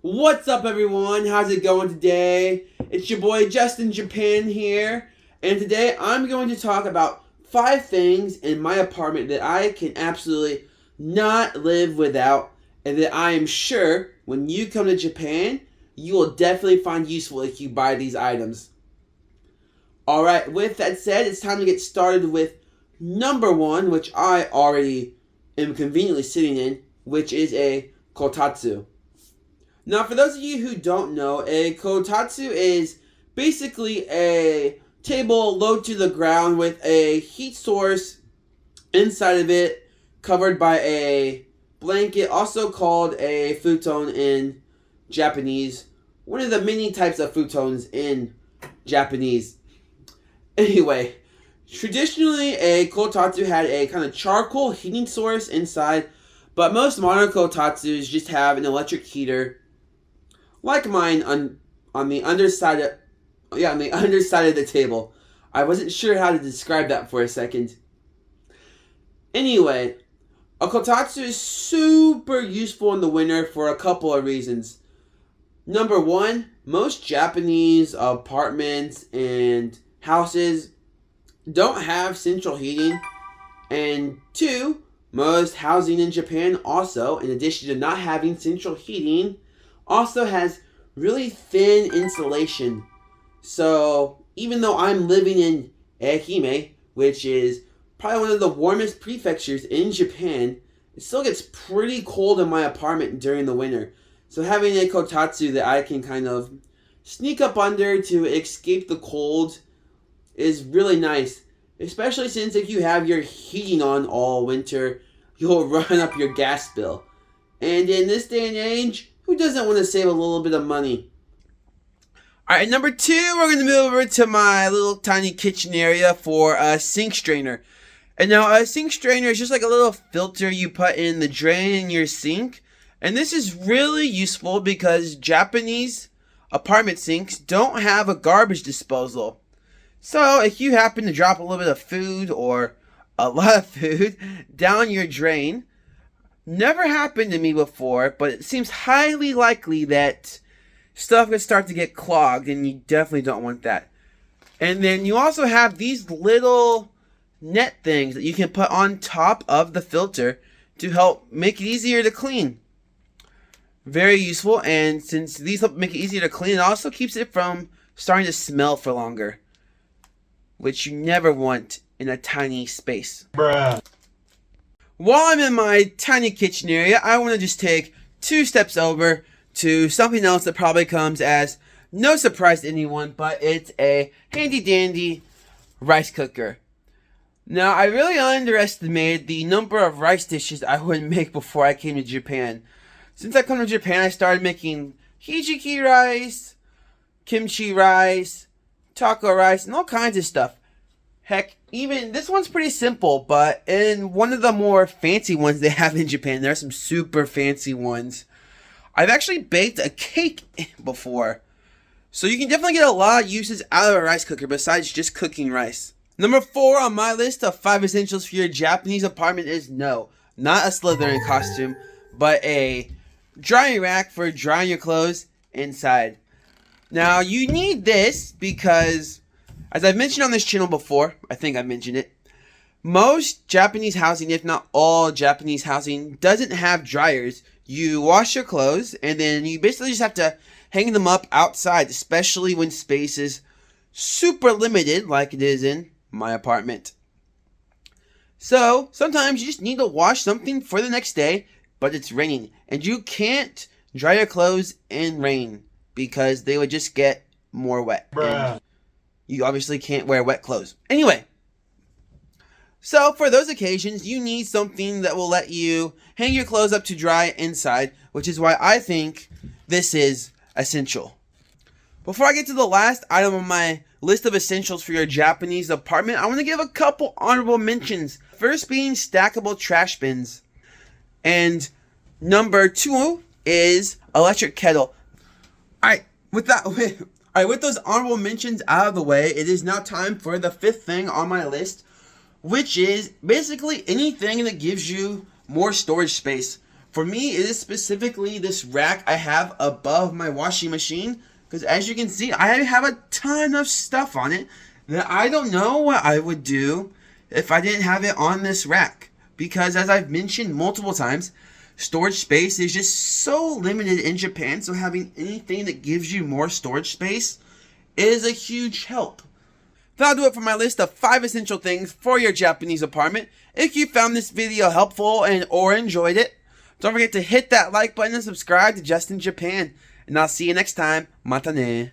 What's up, everyone? How's it going today? It's your boy Justin Japan here, and today I'm going to talk about 5 things in my apartment that I can absolutely not live without, and that I am sure when you come to Japan, you will definitely find useful if you buy these items. Alright, with that said, it's time to get started with number 1, which I already am conveniently sitting in, which is a kotatsu. Now, for those of you who don't know, a kotatsu is basically a table low to the ground with a heat source inside of it, covered by a blanket, also called a futon in Japanese. One of the many types of futons in Japanese. Anyway, traditionally a kotatsu had a kind of charcoal heating source inside, but most modern kotatsus just have an electric heater, like mine on the underside of the table. I wasn't sure how to describe that for a second. Anyway, a kotatsu is super useful in the winter for a couple of reasons. Number 1, most Japanese apartments and houses don't have central heating. And 2, most housing in Japan also, in addition to not having central heating, also has really thin insulation. So even though I'm living in Ehime, which is probably one of the warmest prefectures in Japan, it still gets pretty cold in my apartment during the winter. So having a kotatsu that I can kind of sneak up under to escape the cold is really nice. Especially since if you have your heating on all winter, you'll run up your gas bill. And in this day and age, who doesn't want to save a little bit of money? Alright, number 2, we're going to move over to my little tiny kitchen area for a sink strainer. And now a sink strainer is just like a little filter you put in the drain in your sink. And this is really useful because Japanese apartment sinks don't have a garbage disposal. So if you happen to drop a little bit of food or a lot of food down your drain, never happened to me before, but it seems highly likely that stuff could start to get clogged, and you definitely don't want that. And then you also have these little net things that you can put on top of the filter to help make it easier to clean. Very useful, and since these help make it easier to clean, it also keeps it from starting to smell for longer, which you never want in a tiny space. Bruh. While I'm in my tiny kitchen area, I want to just take 2 steps over to something else that probably comes as no surprise to anyone, but it's a handy dandy rice cooker. Now, I really underestimated the number of rice dishes I would make before I came to Japan. Since I come to Japan, I started making hijiki rice, kimchi rice, taco rice, and all kinds of stuff. Heck, even this one's pretty simple, but in one of the more fancy ones they have in Japan, there are some super fancy ones. I've actually baked a cake before. So you can definitely get a lot of uses out of a rice cooker besides just cooking rice. Number 4 on my list of 5 essentials for your Japanese apartment is not a Slytherin costume, but a drying rack for drying your clothes inside. Now, you need this because, as I've mentioned on this channel before, I think I mentioned it, most Japanese housing, if not all Japanese housing, doesn't have dryers. You wash your clothes, and then you basically just have to hang them up outside, especially when space is super limited, like it is in my apartment. So, sometimes you just need to wash something for the next day, but it's raining, and you can't dry your clothes in rain because they would just get more wet. Bruh. You obviously can't wear wet clothes. Anyway, so for those occasions, you need something that will let you hang your clothes up to dry inside, which is why I think this is essential. Before I get to the last item on my list of essentials for your Japanese apartment, I want to give a couple honorable mentions. First being stackable trash bins. And number 2 is electric kettle. Alright, with those honorable mentions out of the way, it is now time for the 5th thing on my list, which is basically anything that gives you more storage space. For me, it is specifically this rack I have above my washing machine. Because as you can see, I have a ton of stuff on it that I don't know what I would do if I didn't have it on this rack. Because as I've mentioned multiple times, storage space is just so limited in Japan. So having anything that gives you more storage space is a huge help. That'll do it for my list of 5 essential things for your Japanese apartment. If you found this video helpful or enjoyed it, don't forget to hit that like button and subscribe to Just in Japan. And I'll see you next time. Mata ne.